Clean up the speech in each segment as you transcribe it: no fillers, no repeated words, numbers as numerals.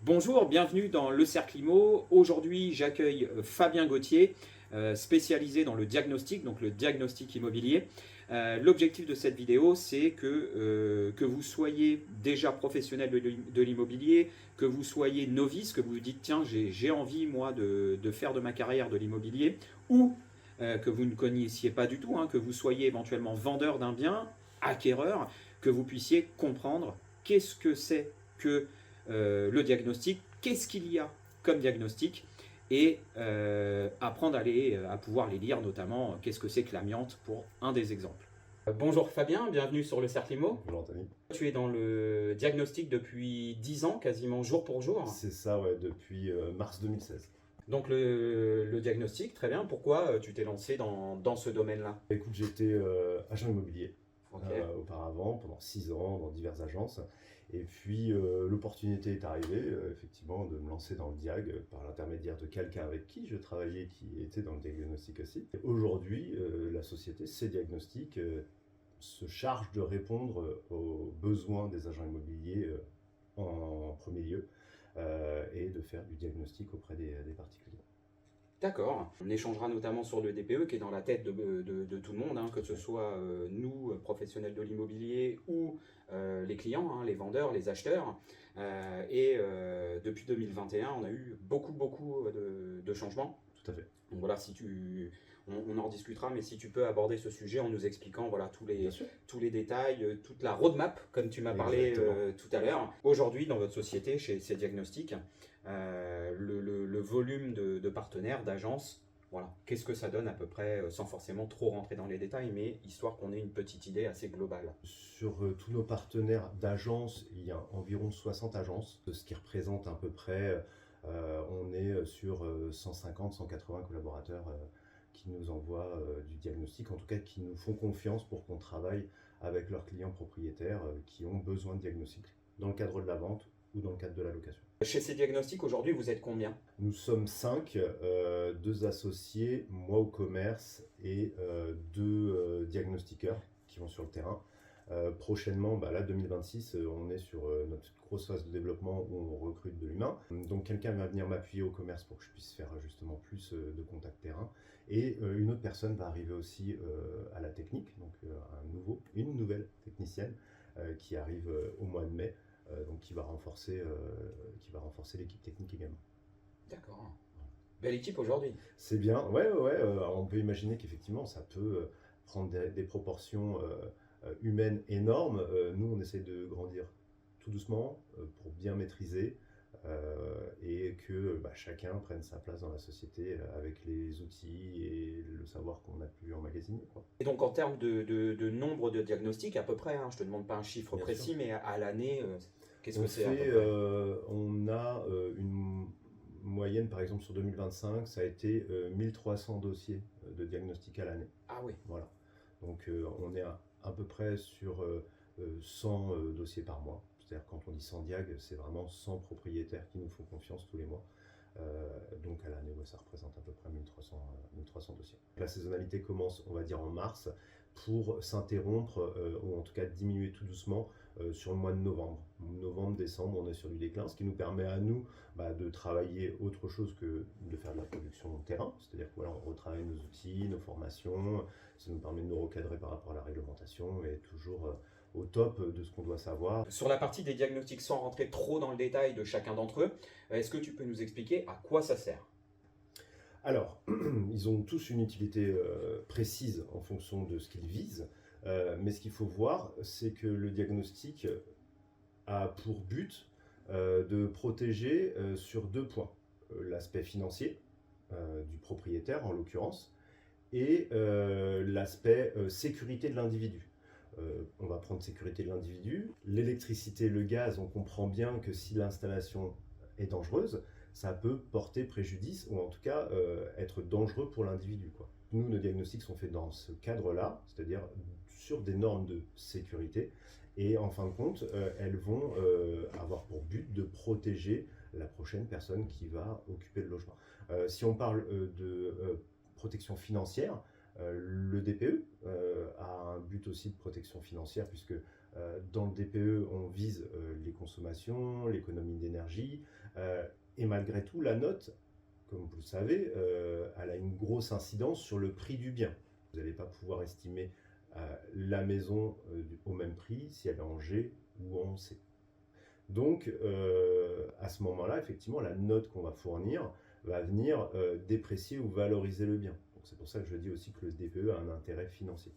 Bonjour, bienvenue dans Le Cercle Immo. Aujourd'hui, j'accueille Fabien Gauthier, spécialisé dans le diagnostic, donc le diagnostic immobilier. L'objectif de cette vidéo, c'est que vous soyez déjà professionnel de l'immobilier, que vous soyez novice, que vous vous dites tiens, j'ai envie moi de faire de ma carrière de l'immobilier, ou que vous ne connaissiez pas du tout, hein, que vous soyez éventuellement vendeur d'un bien, acquéreur, que vous puissiez comprendre qu'est-ce que c'est que le diagnostic, qu'est-ce qu'il y a comme diagnostic, et apprendre à pouvoir les lire, notamment qu'est-ce que c'est que l'amiante pour un des exemples. Bonjour Fabien, bienvenue sur le Cercle Immo. Bonjour Anthony. Tu es dans le diagnostic depuis 10 ans, quasiment jour pour jour. C'est ça, ouais, depuis mars 2016. Donc le diagnostic, très bien. Pourquoi tu t'es lancé dans ce domaine-là? Écoute, j'étais agent immobilier Ok. auparavant, pendant 6 ans, dans diverses agences. Et puis l'opportunité est arrivée, effectivement, de me lancer dans le diag par l'intermédiaire de quelqu'un avec qui je travaillais, qui était dans le diagnostic aussi. Et aujourd'hui, la société, ces diagnostics, se charge de répondre aux besoins des agents immobiliers en premier lieu. Et de faire du diagnostic auprès des particuliers. D'accord. On échangera notamment sur le DPE qui est dans la tête de tout le monde, hein, que ce soit nous, professionnels de l'immobilier, ou les clients, hein, les vendeurs, les acheteurs. Depuis 2021, on a eu beaucoup de changements. Tout à fait. Donc voilà, on en rediscutera, mais si tu peux aborder ce sujet en nous expliquant voilà, Bien sûr. tous les détails, toute la roadmap, comme tu m'as parlé tout à l'heure. Aujourd'hui, dans votre société, chez ces diagnostics, le volume de partenaires, d'agences, voilà, qu'est-ce que ça donne à peu près, sans forcément trop rentrer dans les détails, mais histoire qu'on ait une petite idée assez globale. Sur tous nos partenaires d'agences, il y a environ 60 agences, ce qui représente à peu près, on est sur 150-180 collaborateurs qui nous envoient du diagnostic, en tout cas qui nous font confiance pour qu'on travaille avec leurs clients propriétaires qui ont besoin de diagnostic dans le cadre de la vente ou dans le cadre de la location. Chez ces diagnostics, aujourd'hui, vous êtes combien? Nous sommes 5, 2 associés, moi au commerce et 2 diagnostiqueurs qui vont sur le terrain. Prochainement, là 2026, on est sur notre grosse phase de développement où on recrute de l'humain. Donc quelqu'un va venir m'appuyer au commerce pour que je puisse faire justement plus de contact terrain. Et une autre personne va arriver aussi à la technique, donc une nouvelle technicienne qui arrive au mois de mai, donc qui va renforcer l'équipe technique également. D'accord. Belle équipe aujourd'hui. C'est bien, ouais, on peut imaginer qu'effectivement ça peut prendre des proportions humaines énormes. Nous, on essaie de grandir tout doucement pour bien maîtriser et que chacun prenne sa place dans la société avec les outils et le savoir qu'on a pu emmagasiner, quoi. Et donc en termes de nombre de diagnostics, à peu près, hein, je ne te demande pas un chiffre Bien précis, sûr. mais à l'année, qu'est-ce On que c'est à peu fait, près? on a une moyenne, par exemple sur 2025, ça a été 1300 dossiers de diagnostic à l'année. Ah oui, Voilà. Donc on est à peu près sur 100 dossiers par mois. C'est-à-dire quand on dit 100 diag, c'est vraiment 100 propriétaires qui nous font confiance tous les mois. Donc à l'année, ça représente à peu près 1300 dossiers. La saisonnalité commence, on va dire, en mars pour s'interrompre ou en tout cas diminuer tout doucement sur le mois de novembre. Novembre, décembre, on est sur du déclin, ce qui nous permet à nous de travailler autre chose que de faire de la production terrain. C'est-à-dire qu'on retravaille nos outils, nos formations, ça nous permet de nous recadrer par rapport à la réglementation et toujours au top de ce qu'on doit savoir. sur la partie des diagnostics, sans rentrer trop dans le détail de chacun d'entre eux, est-ce que tu peux nous expliquer à quoi ça sert? Alors, ils ont tous une utilité précise en fonction de ce qu'ils visent, mais ce qu'il faut voir, c'est que le diagnostic a pour but de protéger sur 2 points. L'aspect financier du propriétaire en l'occurrence, et l'aspect sécurité de l'individu. On va prendre sécurité de l'individu. L'électricité, le gaz, on comprend bien que si l'installation est dangereuse, ça peut porter préjudice ou en tout cas être dangereux pour l'individu, quoi. Nous, nos diagnostics sont faits dans ce cadre-là, c'est-à-dire sur des normes de sécurité. Et en fin de compte, elles vont avoir pour but de protéger la prochaine personne qui va occuper le logement. Si on parle de protection financière, le DPE a un but aussi de protection financière puisque Dans le DPE, on vise les consommations, l'économie d'énergie, et malgré tout, la note, comme vous le savez, elle a une grosse incidence sur le prix du bien. Vous n'allez pas pouvoir estimer la maison au même prix si elle est en G ou en C. Donc, à ce moment-là, effectivement, la note qu'on va fournir va venir déprécier ou valoriser le bien. C'est pour ça que je dis aussi que le DPE a un intérêt financier.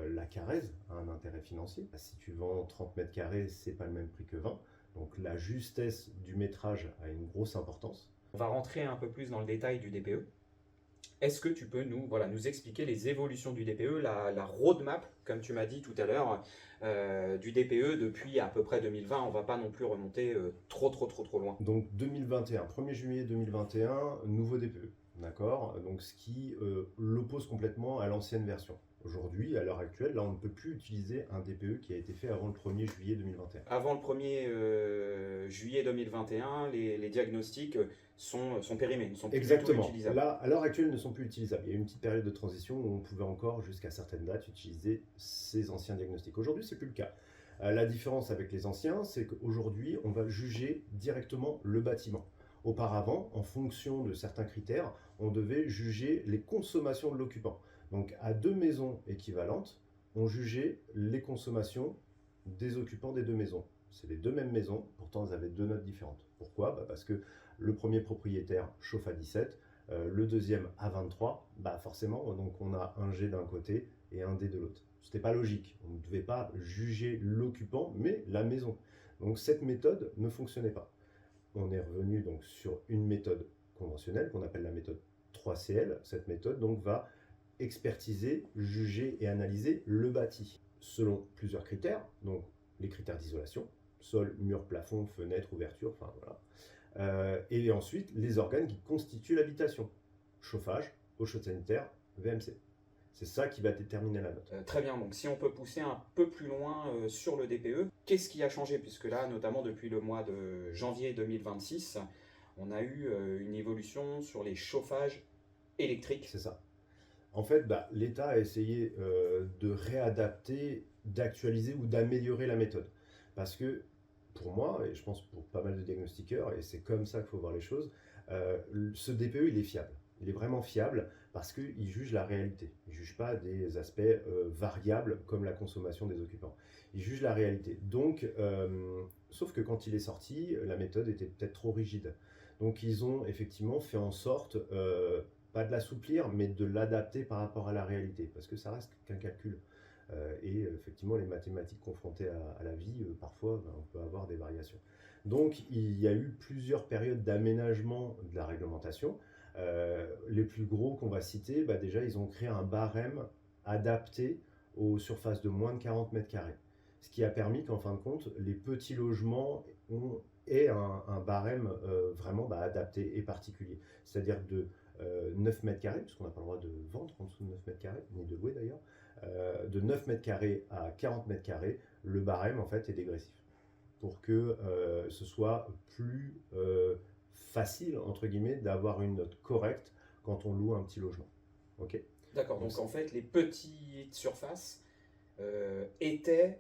La Carrez a un intérêt financier. Si tu vends 30 mètres carrés, c'est pas le même prix que 20. Donc la justesse du métrage a une grosse importance. On va rentrer un peu plus dans le détail du DPE. Est-ce que tu peux nous expliquer les évolutions du DPE, la roadmap, comme tu m'as dit tout à l'heure, du DPE depuis à peu près 2020? On ne va pas non plus remonter trop loin. Donc 2021, 1er juillet 2021, nouveau DPE. D'accord. Donc ce qui l'oppose complètement à l'ancienne version. Aujourd'hui, à l'heure actuelle, là, on ne peut plus utiliser un DPE qui a été fait avant le 1er juillet 2021. Avant le 1er juillet 2021, les diagnostics sont périmés, ne sont plus du tout Exactement. utilisables. Là, à l'heure actuelle, ils ne sont plus utilisables. Il y a eu une petite période de transition où on pouvait encore, jusqu'à certaines dates, utiliser ces anciens diagnostics. Aujourd'hui, ce n'est plus le cas. La différence avec les anciens, c'est qu'aujourd'hui, on va juger directement le bâtiment. Auparavant, en fonction de certains critères, on devait juger les consommations de l'occupant. Donc, à 2 maisons équivalentes, on jugeait les consommations des occupants des 2 maisons. C'est les 2 mêmes maisons, pourtant elles avaient 2 notes différentes. Pourquoi? Parce que le premier propriétaire chauffe à 17, le deuxième à 23, forcément, donc on a un G d'un côté et un D de l'autre. Ce n'était pas logique. On ne devait pas juger l'occupant, mais la maison. Donc cette méthode ne fonctionnait pas. On est revenu donc sur une méthode conventionnelle qu'on appelle la méthode 3CL. Cette méthode donc va expertiser, juger et analyser le bâti selon plusieurs critères. Donc les critères d'isolation, sol, mur, plafond, fenêtre, ouverture, enfin voilà. Et ensuite les organes qui constituent l'habitation. Chauffage, eau chaude sanitaire, VMC. C'est ça qui va déterminer la note. Très bien, donc si on peut pousser un peu plus loin sur le DPE, qu'est-ce qui a changé? Puisque là, notamment depuis le mois de janvier 2026, on a eu une évolution sur les chauffages électriques. C'est ça. En fait, l'État a essayé de réadapter, d'actualiser ou d'améliorer la méthode. Parce que pour moi, et je pense pour pas mal de diagnostiqueurs, et c'est comme ça qu'il faut voir les choses, ce DPE, il est fiable. Il est vraiment fiable parce qu'il juge la réalité. Il ne juge pas des aspects variables comme la consommation des occupants. Il juge la réalité. Donc, sauf que quand il est sorti, la méthode était peut-être trop rigide. Donc, ils ont effectivement fait en sorte, pas de l'assouplir, mais de l'adapter par rapport à la réalité. Parce que ça reste qu'un calcul. Et effectivement, les mathématiques confrontées à la vie, parfois, on peut avoir des variations. Donc, il y a eu plusieurs périodes d'aménagement de la réglementation. Les plus gros qu'on va citer, déjà, ils ont créé un barème adapté aux surfaces de moins de 40 mètres carrés. Ce qui a permis qu'en fin de compte, les petits logements aient un barème vraiment adapté et particulier. C'est-à-dire de 9 mètres carrés, puisqu'on n'a pas le droit de vendre en dessous de 9 mètres carrés, ni de louer d'ailleurs, de 9 mètres carrés à 40 mètres carrés, le barème en fait est dégressif. Pour que ce soit plus facile, entre guillemets, d'avoir une note correcte quand on loue un petit logement. Ok. D'accord, donc en fait, les petites surfaces étaient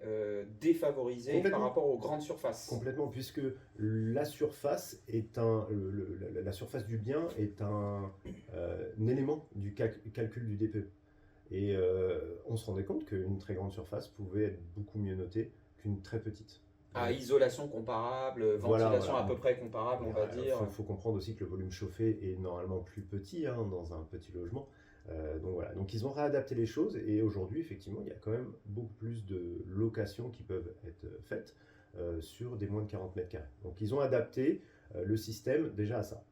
défavorisées par rapport aux grandes surfaces. Complètement, puisque la surface est la surface du bien est un élément du calcul du DPE. Et on se rendait compte qu'une très grande surface pouvait être beaucoup mieux notée qu'une très petite. À isolation comparable, ventilation à peu près comparable, on va dire. Il faut comprendre aussi que le volume chauffé est normalement plus petit dans un petit logement. Donc voilà, donc ils ont réadapté les choses et aujourd'hui, effectivement, il y a quand même beaucoup plus de locations qui peuvent être faites sur des moins de 40 mètres carrés. Donc ils ont adapté le système déjà à ça.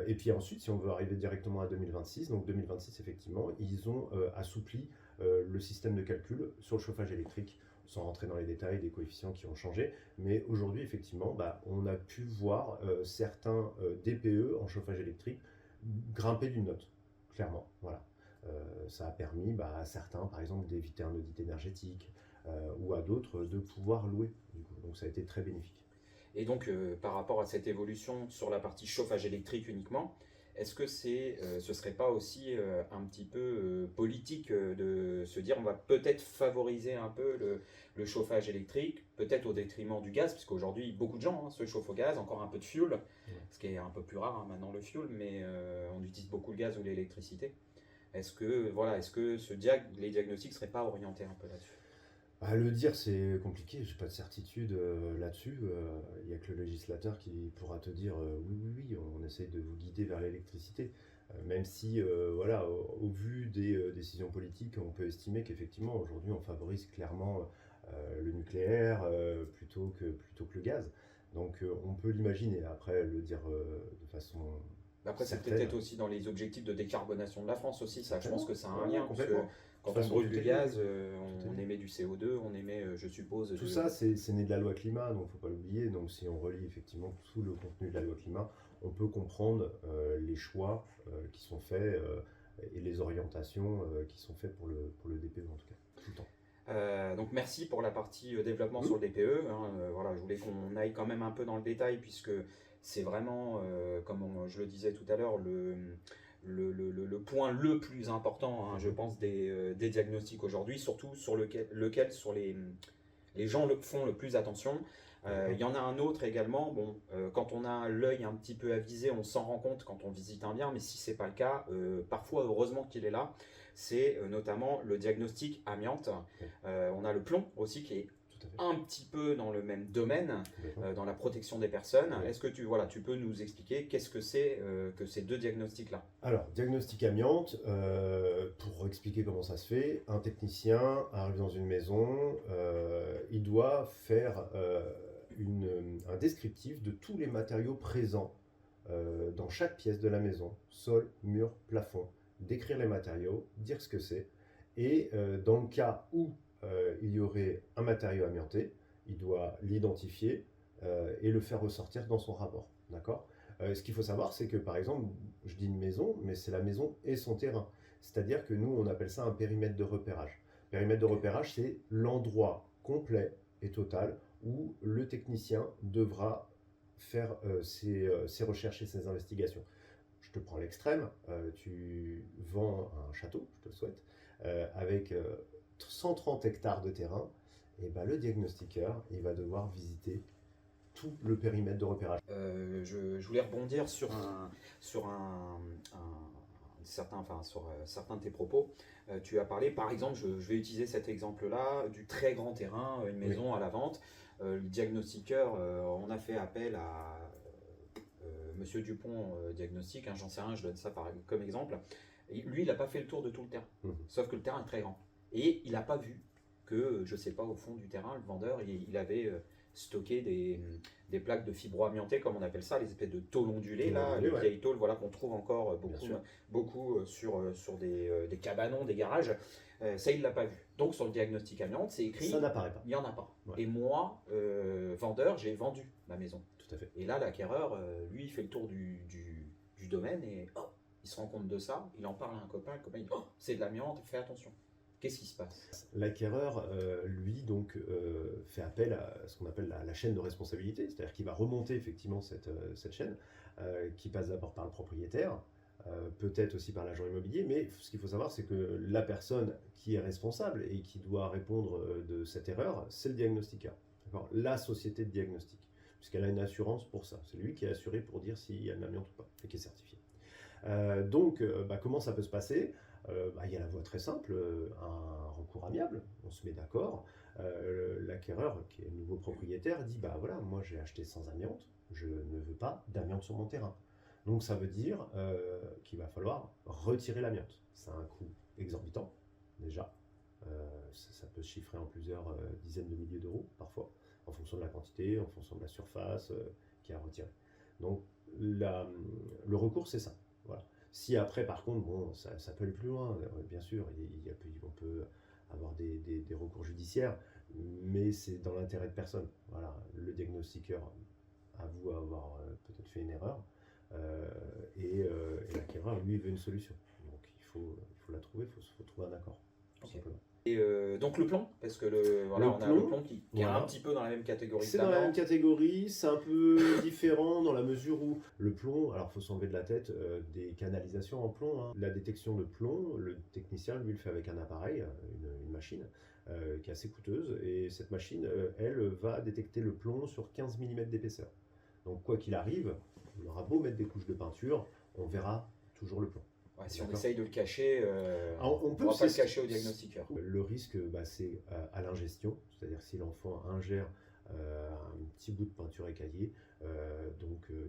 Et puis ensuite, si on veut arriver directement à 2026, donc 2026, effectivement, ils ont assoupli le système de calcul sur le chauffage électrique, sans rentrer dans les détails des coefficients qui ont changé. Mais aujourd'hui, effectivement, on a pu voir certains DPE en chauffage électrique grimper d'une note, clairement. Voilà. Ça a permis à certains, par exemple, d'éviter un audit énergétique ou à d'autres de pouvoir louer. Du coup. Donc ça a été très bénéfique. Et donc, par rapport à cette évolution sur la partie chauffage électrique uniquement, est-ce que ce serait pas aussi un petit peu politique de se dire on va peut-être favoriser un peu le chauffage électrique, peut-être au détriment du gaz, parce qu'aujourd'hui beaucoup de gens se chauffent au gaz, encore un peu de fuel, ce qui est un peu plus rare maintenant le fuel, mais on utilise beaucoup le gaz ou l'électricité. Est-ce que les diagnostics seraient pas orientés un peu là-dessus? À le dire, c'est compliqué, j'ai pas de certitude là-dessus. Il n'y a que le législateur qui pourra te dire oui, oui, oui, on essaye de vous guider vers l'électricité. Même si, voilà, au vu des décisions politiques, on peut estimer qu'effectivement, aujourd'hui, on favorise clairement le nucléaire plutôt que le gaz. Donc, on peut l'imaginer. Après, le dire de façon Après, c'est certaine. peut-être aussi dans les objectifs de décarbonation de la France aussi, ça. Je pense que ça a un Ouais, lien, parce que complètement. quand De toute on façon, brûle tout du est lié. gaz, Tout est on lié. émet du CO2, on émet, je suppose, Tout ça, c'est né de la loi climat, donc il ne faut pas l'oublier. Donc si on relie effectivement tout le contenu de la loi climat, on peut comprendre les choix qui sont faits et les orientations qui sont faites pour le DPE en tout cas, tout le temps. Donc merci pour la partie développement Mmh. sur le DPE. Voilà, je voulais qu'on aille quand même un peu dans le détail, puisque c'est vraiment, comme je le disais tout à l'heure, le point le plus important, je pense, des diagnostics aujourd'hui, surtout sur lequel sur les gens font le plus attention. Il y en a un autre également. Bon, quand on a l'œil un petit peu avisé, on s'en rend compte quand on visite un bien, mais si c'est pas le cas, parfois heureusement qu'il est là. C'est notamment le diagnostic amiante. Oui. On a le plomb aussi qui est Tout à fait. un petit peu dans le même domaine, Complètement. dans la protection des personnes. Oui. Est-ce que tu peux nous expliquer qu'est-ce que c'est que ces deux diagnostics-là? Alors, diagnostic amiante, pour expliquer comment ça se fait, un technicien arrive dans une maison, il doit faire un descriptif de tous les matériaux présents dans chaque pièce de la maison, sol, mur, plafond, décrire les matériaux, dire ce que c'est, et dans le cas où il y aurait un matériau amianté, il doit l'identifier et le faire ressortir dans son rapport, d'accord? Ce qu'il faut savoir, c'est que par exemple, je dis une maison, mais c'est la maison et son terrain. C'est-à-dire que nous, on appelle ça un périmètre de repérage. Périmètre de repérage, c'est l'endroit complet et total où le technicien devra faire ses recherches et ses investigations. Je te prends l'extrême, tu vends un château, je te le souhaite, avec 130 hectares de terrain, et ben, le diagnostiqueur, il va devoir visiter tout le périmètre de repérage. Je voulais rebondir sur certains de tes propos. Tu as parlé, par exemple, je vais utiliser cet exemple-là, du très grand terrain, une maison à la vente. Le diagnostiqueur, on a fait appel à Monsieur Dupont Diagnostic, j'en sais rien, je donne ça comme exemple. Et lui, il n'a pas fait le tour de tout le terrain, sauf que le terrain est très grand. Et il n'a pas vu que, je ne sais pas, au fond du terrain, le vendeur, il avait stocké des plaques de fibro-amianté, comme on appelle ça, les espèces de tôles ondulées, les vieilles tôles, voilà, qu'on trouve encore beaucoup sur des cabanons, des garages. Ça, il ne l'a pas vu. Donc, sur le diagnostic amiante, c'est écrit, ça n'apparaît pas. Il n'y en a pas. Ouais. Et moi, vendeur, j'ai vendu ma maison. Tout à fait. Et là, l'acquéreur, lui, il fait le tour du domaine et il se rend compte de ça, il en parle à un copain, le copain il dit c'est de l'amiante, fais attention. Qu'est-ce qui se passe? L'acquéreur, lui, donc, fait appel à ce qu'on appelle la chaîne de responsabilité, c'est-à-dire qu'il va remonter effectivement cette chaîne, qui passe d'abord par le propriétaire, peut-être aussi par l'agent immobilier, mais ce qu'il faut savoir, c'est que la personne qui est responsable et qui doit répondre de cette erreur, c'est le diagnostiqueur, la société de diagnostic, puisqu'elle a une assurance pour ça. C'est lui qui est assuré pour dire s'il y a de l'amiante ou pas, et qui est certifié. Donc, comment ça peut se passer? Il y a la voie très simple, un recours amiable, on se met d'accord. L'acquéreur, qui est le nouveau propriétaire, dit voilà, moi j'ai acheté sans amiante, je ne veux pas d'amiante sur mon terrain. Donc ça veut dire qu'il va falloir retirer l'amiante. Ça a un coût exorbitant, déjà. Ça peut se chiffrer en plusieurs dizaines de milliers d'euros, parfois, en fonction de la quantité, en fonction de la surface qui est à retirer. Donc le recours, c'est ça. Voilà. Si après, par contre, ça peut aller plus loin, bien sûr, on peut avoir des recours judiciaires, mais c'est dans l'intérêt de personne. Voilà. Le diagnostiqueur avoue avoir peut-être fait une erreur, et l'acquéreur, lui, veut une solution. Donc il faut la trouver, il faut trouver un accord, tout simplement. Et donc le plomb, parce que voilà, Le on a plomb, le plomb qui est voilà. un petit peu dans la même catégorie que C'est dans la même l'amiante. catégorie, c'est un peu différent dans la mesure où le plomb, alors il faut s'enlever de la tête des canalisations en plomb, hein. La détection de plomb, le technicien lui le fait avec un appareil, une machine qui est assez coûteuse, et cette machine, elle, va détecter le plomb sur 15 mm d'épaisseur. Donc quoi qu'il arrive, on aura beau mettre des couches de peinture, on verra toujours le plomb. Ouais, si on essaye de le cacher, Alors, on ne pourra pas le cacher au diagnostiqueur. Le risque, c'est à l'ingestion, c'est-à-dire si l'enfant ingère un petit bout de peinture écaillée,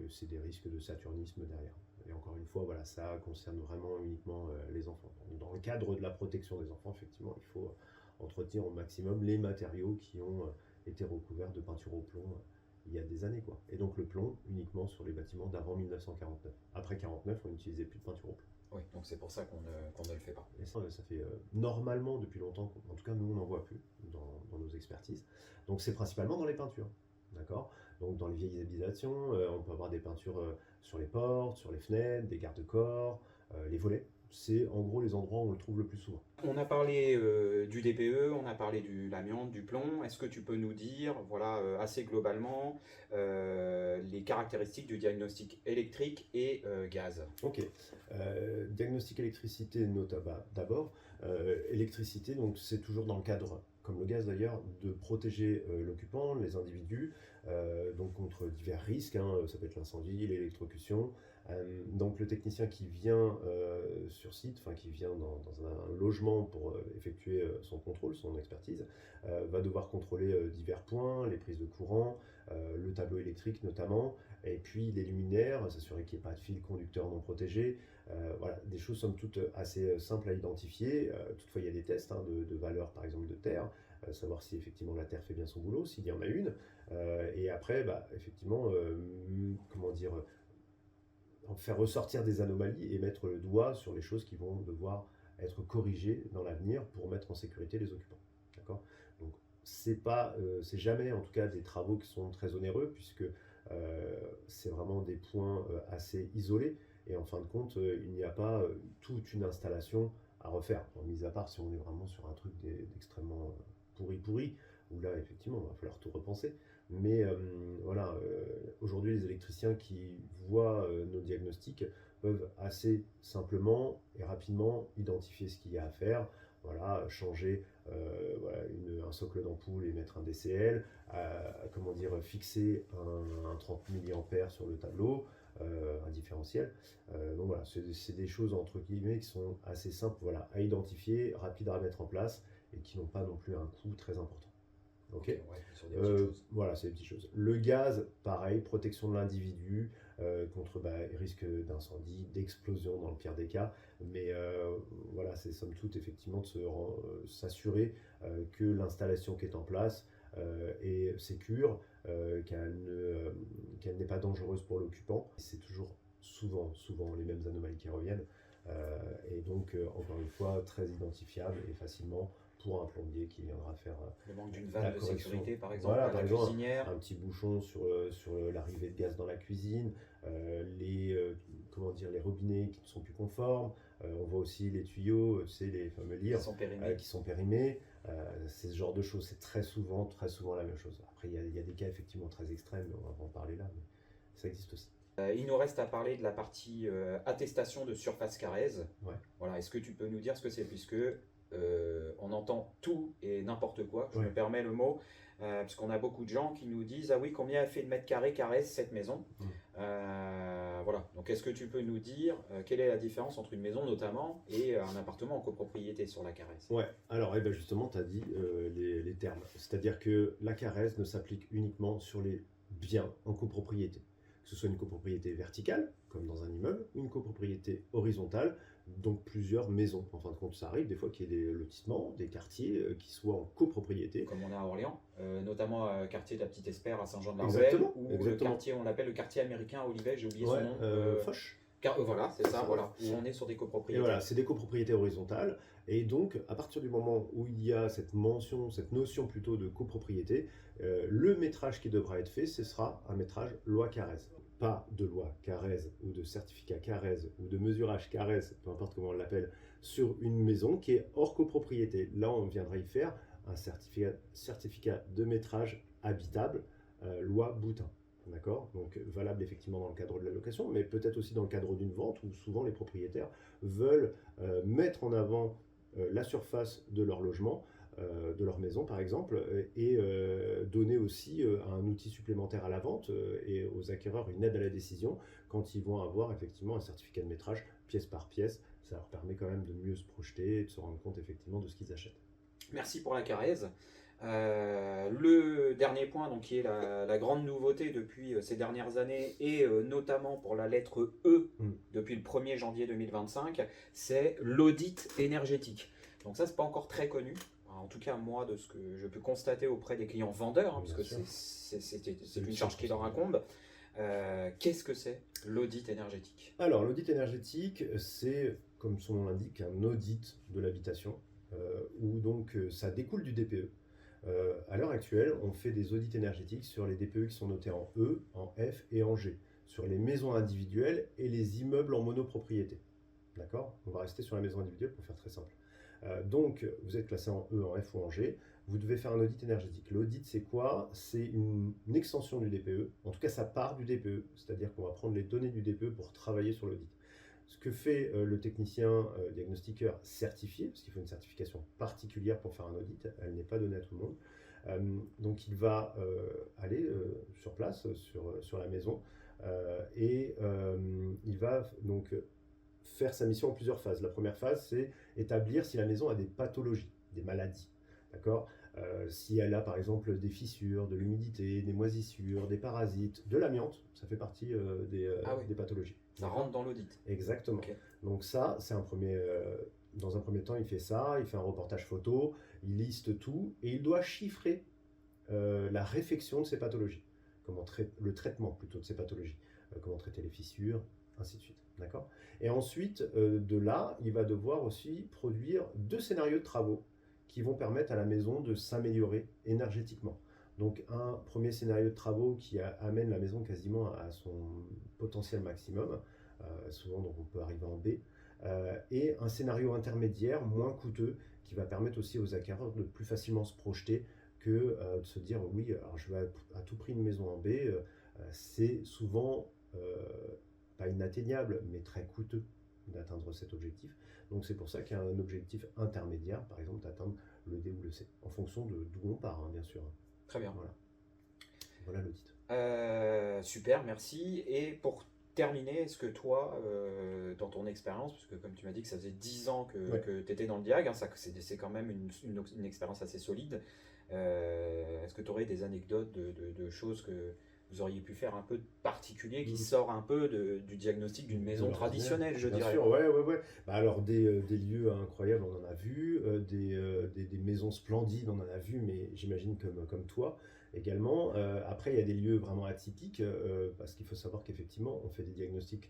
c'est des risques de saturnisme derrière. Et encore une fois, voilà, ça concerne vraiment uniquement les enfants. Donc, dans le cadre de la protection des enfants, effectivement, il faut entretenir au maximum les matériaux qui ont été recouverts de peinture au plomb il y a des années, quoi. Et donc le plomb uniquement sur les bâtiments d'avant 1949. Après 49, on n'utilisait plus de peinture au plomb. Oui, donc c'est pour ça qu'on ne le fait pas. Et ça fait normalement depuis longtemps, en tout cas nous on n'en voit plus dans nos expertises. Donc c'est principalement dans les peintures, d'accord. Donc dans les vieilles habitations, on peut avoir des peintures sur les portes, sur les fenêtres, des garde-corps, les volets. C'est en gros les endroits où on le trouve le plus souvent. On a parlé du DPE, on a parlé de l'amiante, du plomb. Est-ce que tu peux nous dire, voilà, assez globalement, les caractéristiques du diagnostic électrique et gaz? Ok. Diagnostic électricité, notamment d'abord. Électricité, donc c'est toujours dans le cadre, comme le gaz d'ailleurs, de protéger l'occupant, les individus, donc contre divers risques, hein, ça peut être l'incendie, l'électrocution. Donc le technicien qui vient sur site, enfin qui vient dans un logement pour effectuer son contrôle, son expertise, va devoir contrôler divers points, les prises de courant, le tableau électrique notamment, et puis les luminaires, s'assurer qu'il n'y ait pas de fil conducteur non protégé. Voilà, des choses somme toute assez simples à identifier. Toutefois, il y a des tests de valeur, par exemple de terre, savoir si effectivement la terre fait bien son boulot, s'il y en a une. Et après, effectivement, comment dire, faire ressortir des anomalies et mettre le doigt sur les choses qui vont devoir être corrigées dans l'avenir pour mettre en sécurité les occupants. D'accord ? Donc, c'est jamais en tout cas des travaux qui sont très onéreux puisque c'est vraiment des points assez isolés et en fin de compte, il n'y a pas toute une installation à refaire. Mis à part si on est vraiment sur un truc d'extrêmement pourri, où là effectivement il va falloir tout repenser. Mais voilà, aujourd'hui les électriciens qui voient nos diagnostics peuvent assez simplement et rapidement identifier ce qu'il y a à faire. Voilà, changer voilà, un socle d'ampoule et mettre un DCL, fixer un 30 mA sur le tableau, un différentiel. Donc voilà, c'est des choses entre guillemets qui sont assez simples, voilà, à identifier, rapides à mettre en place et qui n'ont pas non plus un coût très important. Ok, ouais, sur des petites choses. Voilà, c'est des petites choses. Le gaz, pareil, protection de l'individu contre risque d'incendie, d'explosion dans le pire des cas. Mais voilà, c'est somme toute effectivement de s'assurer que l'installation qui est en place est sécure, qu'elle n'est pas dangereuse pour l'occupant. C'est toujours souvent les mêmes anomalies qui reviennent. Et donc, encore une fois, très identifiable et facilement pour un plombier qui viendra faire le manque d'une vanne de sécurité, par exemple, voilà, à la cuisinière. Un petit bouchon sur l'arrivée de gaz dans la cuisine, les robinets qui ne sont plus conformes. On voit aussi les tuyaux, les fameux lyres qui sont périmés. C'est ce genre de choses, c'est très souvent la même chose. Après, il y a des cas effectivement très extrêmes, on va en parler là, mais ça existe aussi. Il nous reste à parler de la partie attestation de surface Carrez. Ouais. Voilà, est-ce que tu peux nous dire ce que c'est, puisque on entend tout et n'importe quoi, je me permets le mot, puisqu'on a beaucoup de gens qui nous disent « Ah oui, combien a fait de mètres carrés Carrez cette maison ?» Voilà, donc est-ce que tu peux nous dire quelle est la différence entre une maison notamment et un appartement en copropriété sur la Carrez? Ouais, alors justement, tu as dit les termes. C'est-à-dire que la Carrez ne s'applique uniquement sur les biens en copropriété. Que ce soit une copropriété verticale, comme dans un immeuble, ou une copropriété horizontale, donc plusieurs maisons. En fin de compte, ça arrive des fois qu'il y ait des lotissements, des quartiers qui soient en copropriété. Comme on a à Orléans, notamment quartier de la Petite Espère à Saint-Jean-de-la-Ruelle, ou le quartier, on l'appelle le quartier américain à Olivet, j'ai oublié son nom. Foch. Voilà, c'est ça, voilà, où on est sur des copropriétés. Et voilà, c'est des copropriétés horizontales. Et donc, à partir du moment où il y a cette notion plutôt de copropriété, le métrage qui devra être fait, ce sera un métrage loi Carrez. Pas de loi Carrez ou de certificat Carrez ou de mesurage Carrez, peu importe comment on l'appelle, sur une maison qui est hors copropriété. Là, on viendra y faire un certificat de métrage habitable, loi Boutin. D'accord? Donc valable effectivement dans le cadre de la location, mais peut-être aussi dans le cadre d'une vente où souvent les propriétaires veulent mettre en avant la surface de leur logement, de leur maison par exemple, et donner aussi un outil supplémentaire à la vente et aux acquéreurs une aide à la décision quand ils vont avoir effectivement un certificat de métrage pièce par pièce. Ça leur permet quand même de mieux se projeter et de se rendre compte effectivement de ce qu'ils achètent. Merci pour la carèse. Le dernier point, donc, qui est la grande nouveauté depuis ces dernières années, et notamment pour la lettre E depuis le 1er janvier 2025, c'est l'audit énergétique. Donc ça, c'est pas encore très connu. En tout cas, moi, de ce que je peux constater auprès des clients vendeurs, parce que c'est une charge qui leur incombe. Qu'est-ce que c'est l'audit énergétique? Alors, l'audit énergétique, c'est, comme son nom l'indique, un audit de l'habitation, où donc ça découle du DPE. À l'heure actuelle, on fait des audits énergétiques sur les DPE qui sont notés en E, en F et en G, sur les maisons individuelles et les immeubles en monopropriété. D'accord? On va rester sur la maison individuelle pour faire très simple. Donc, vous êtes classé en E, en F ou en G, vous devez faire un audit énergétique. L'audit, c'est quoi? C'est une extension du DPE. En tout cas, ça part du DPE, c'est-à-dire qu'on va prendre les données du DPE pour travailler sur l'audit. Ce que fait le technicien diagnostiqueur certifié, parce qu'il faut une certification particulière pour faire un audit, elle n'est pas donnée à tout le monde. Donc il va aller sur place, sur la maison, et il va donc faire sa mission en plusieurs phases. La première phase, c'est établir si la maison a des pathologies, des maladies. D'accord? Si elle a par exemple des fissures, de l'humidité, des moisissures, des parasites, de l'amiante, ça fait partie des pathologies. Ça rentre dans l'audit. Exactement. Okay. Donc ça, c'est dans un premier temps, il fait ça, il fait un reportage photo, il liste tout et il doit chiffrer la réfection de ces pathologies, le traitement plutôt de ces pathologies, comment traiter les fissures, ainsi de suite. D'accord? Et ensuite, de là, il va devoir aussi produire 2 scénarios de travaux qui vont permettre à la maison de s'améliorer énergétiquement. Donc un premier scénario de travaux qui amène la maison quasiment à son potentiel maximum, souvent donc on peut arriver en B, et un scénario intermédiaire moins coûteux qui va permettre aussi aux acquéreurs de plus facilement se projeter que de se dire oui, alors je veux à tout prix une maison en B, c'est souvent pas inatteignable mais très coûteux d'atteindre cet objectif. Donc c'est pour ça qu'il y a un objectif intermédiaire, par exemple d'atteindre le D ou le C, en fonction d'où on part, hein, bien sûr. Très bien. Voilà l'audit. Super, merci. Et pour terminer, est-ce que toi, dans ton expérience, parce que comme tu m'as dit que ça faisait 10 ans que tu étais dans le diag, hein, c'est quand même une expérience assez solide, est-ce que tu aurais des anecdotes de choses que vous auriez pu faire un peu particulier qui sort un peu du diagnostic d'une maison traditionnelle, je dirais? Bien sûr, ouais. Bah alors des lieux incroyables, on en a vu, des maisons splendides, on en a vu, mais j'imagine comme toi également. Après, il y a des lieux vraiment atypiques, parce qu'il faut savoir qu'effectivement, on fait des diagnostics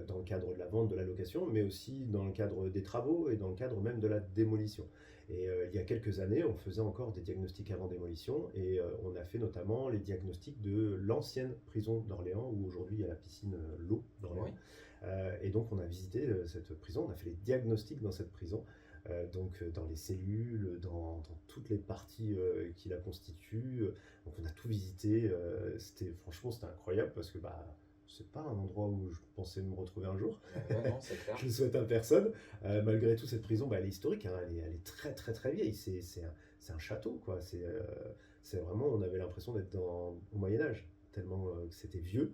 dans le cadre de la vente, de la location, mais aussi dans le cadre des travaux et dans le cadre même de la démolition. Et il y a quelques années, on faisait encore des diagnostics avant démolition et on a fait notamment les diagnostics de l'ancienne prison d'Orléans où aujourd'hui il y a la piscine L'Eau d'Orléans. Oui. Et donc on a visité cette prison, on a fait les diagnostics dans cette prison, donc dans les cellules, dans toutes les parties qui la constituent. Donc on a tout visité, franchement c'était incroyable parce que c'est pas un endroit où je pensais me retrouver un jour. Non, c'est clair. Je le souhaite à personne. Malgré tout, cette prison, elle est historique. Hein. Elle est très très très vieille. C'est un château, quoi. C'est vraiment, on avait l'impression d'être au Moyen-Âge, tellement que c'était vieux.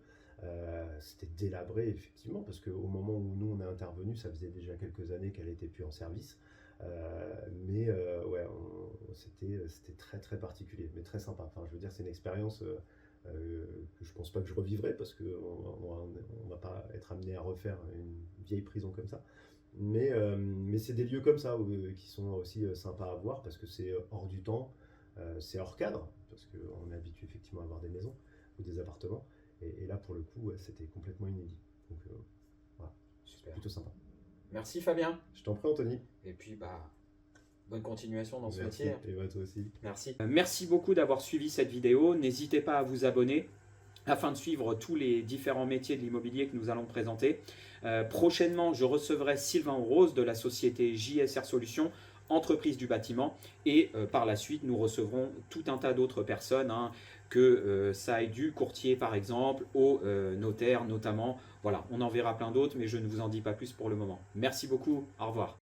C'était délabré, effectivement, parce qu'au moment où nous on est intervenu, ça faisait déjà quelques années qu'elle n'était plus en service. C'était très très particulier, mais très sympa. Enfin, je veux dire, c'est une expérience que je pense pas que je revivrai parce qu'on va pas être amené à refaire une vieille prison comme ça. Mais c'est des lieux comme ça qui sont aussi sympas à voir parce que c'est hors du temps, c'est hors cadre, parce qu'on est habitué effectivement à avoir des maisons ou des appartements. Et là, pour le coup, c'était complètement inédit. Donc voilà, super, plutôt sympa. Merci Fabien. Je t'en prie Anthony. Et puis bonne continuation dans ce Merci, métier. Et toi aussi. Merci. Merci beaucoup d'avoir suivi cette vidéo. N'hésitez pas à vous abonner, afin de suivre tous les différents métiers de l'immobilier que nous allons présenter. Prochainement, je recevrai Sylvain Rose de la société JSR Solutions, entreprise du bâtiment, et par la suite, nous recevrons tout un tas d'autres personnes, hein, que ça aille du courtier par exemple, au notaire notamment. Voilà, on en verra plein d'autres, mais je ne vous en dis pas plus pour le moment. Merci beaucoup, au revoir.